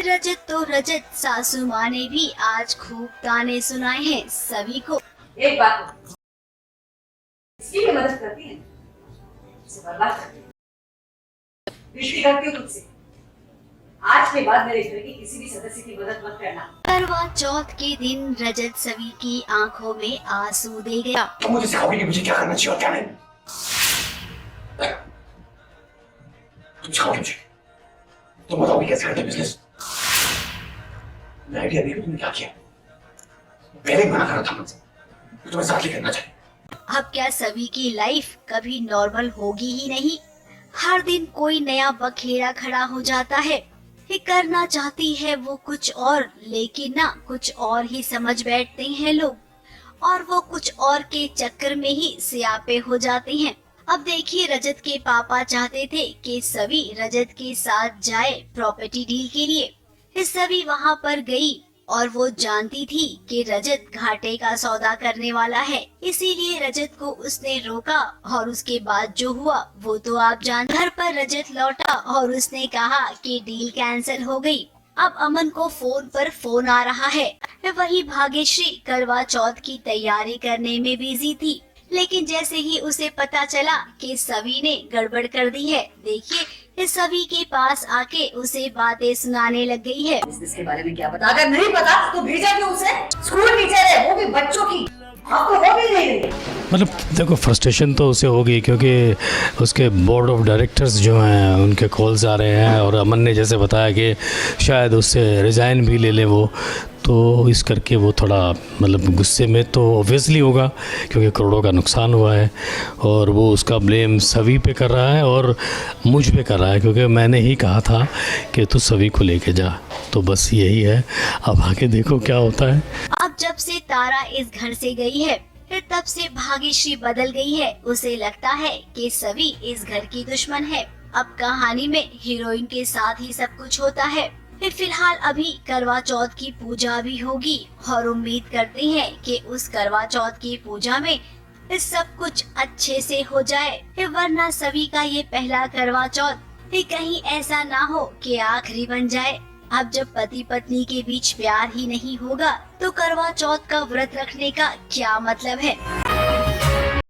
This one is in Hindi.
रजत तो रजत, सासू माँ ने भी आज खूब ताने सुनाए हैं सभी को। एक बात इसकी भी मदद करती है, इसे बर्बाद करती है। रिश्ते करती हूँ तुझसे। आज के बाद मेरे घर की किसी भी सदस्य की मदद मत करना। करवा चौथ के दिन रजत सभी की आंखों में आंसू दे गया। तुम मुझे सिखाओगे कि मुझे क्या करना चाहिए और क्या नहीं। तुम सिखाओगे मुझे, तुम बताओगे कैसे करते बिजनेस। मैं आइडिया दी तुमने क्या किया, पहले ही मना करा था मुझसे तुम्हें साथ लेकर करना चाहिए। अब क्या सभी की लाइफ कभी नॉर्मल होगी ही नहीं? हर दिन कोई नया बखेड़ा खड़ा हो जाता है। ये करना चाहती है वो कुछ और, लेकिन ना कुछ और ही समझ बैठते हैं लोग, और वो कुछ और के चक्कर में ही स्यापे हो जाते हैं। अब देखिए, रजत के पापा चाहते थे कि सभी रजत के साथ जाए प्रॉपर्टी डील के लिए। फिर सभी वहाँ पर गई और वो जानती थी कि रजत घाटे का सौदा करने वाला है, इसीलिए रजत को उसने रोका और उसके बाद जो हुआ वो तो आप जान। घर पर रजत लौटा और उसने कहा कि डील कैंसिल हो गई। अब अमन को फोन पर फोन आ रहा है। वही भाग्यश्री करवा चौथ की तैयारी करने में बिजी थी, लेकिन जैसे ही उसे पता चला कि सभी ने गड़बड़ कर दी है, देखिए इस सभी के पास आके उसे बातें सुनाने लग गई है। बिजनेस के बारे में क्या पता? अगर नहीं पता तो भेजा क्यों उसे? स्कूल टीचर है, वो भी बच्चों की। आपको हो भी नहीं रही। मतलब देखो, फ्रस्ट्रेशन तो उसे होगी क्योंकि उसके बोर्ड ऑफ डायरेक्टर्स जो हैं उनके कॉल्स आ रहे हैं, और अमन ने जैसे बताया कि शायद उससे रिज़ाइन भी ले लें वो, तो इस करके वो थोड़ा मतलब गुस्से में तो ऑब्वियसली होगा क्योंकि करोड़ों का नुकसान हुआ है, और वो उसका ब्लेम सभी पे कर रहा है और मुझ पे कर रहा है क्योंकि मैंने ही कहा था कि तू सभी को लेके जा। तो बस यही है, अब आके देखो क्या होता है। अब जब से तारा इस घर से गई है, फिर तब से भाग्यश्री बदल गई है। उसे लगता है कि सभी इस घर की दुश्मन है। अब कहानी में हीरोइन के साथ ही सब कुछ होता है। फिर फिलहाल अभी करवा चौथ की पूजा भी होगी और उम्मीद करते हैं कि उस करवा चौथ की पूजा में सब कुछ अच्छे से हो जाए, वरना सभी का ये पहला करवा चौथ कहीं ऐसा ना हो कि आखिरी बन जाए। अब जब पति पत्नी के बीच प्यार ही नहीं होगा तो करवा चौथ का व्रत रखने का क्या मतलब है।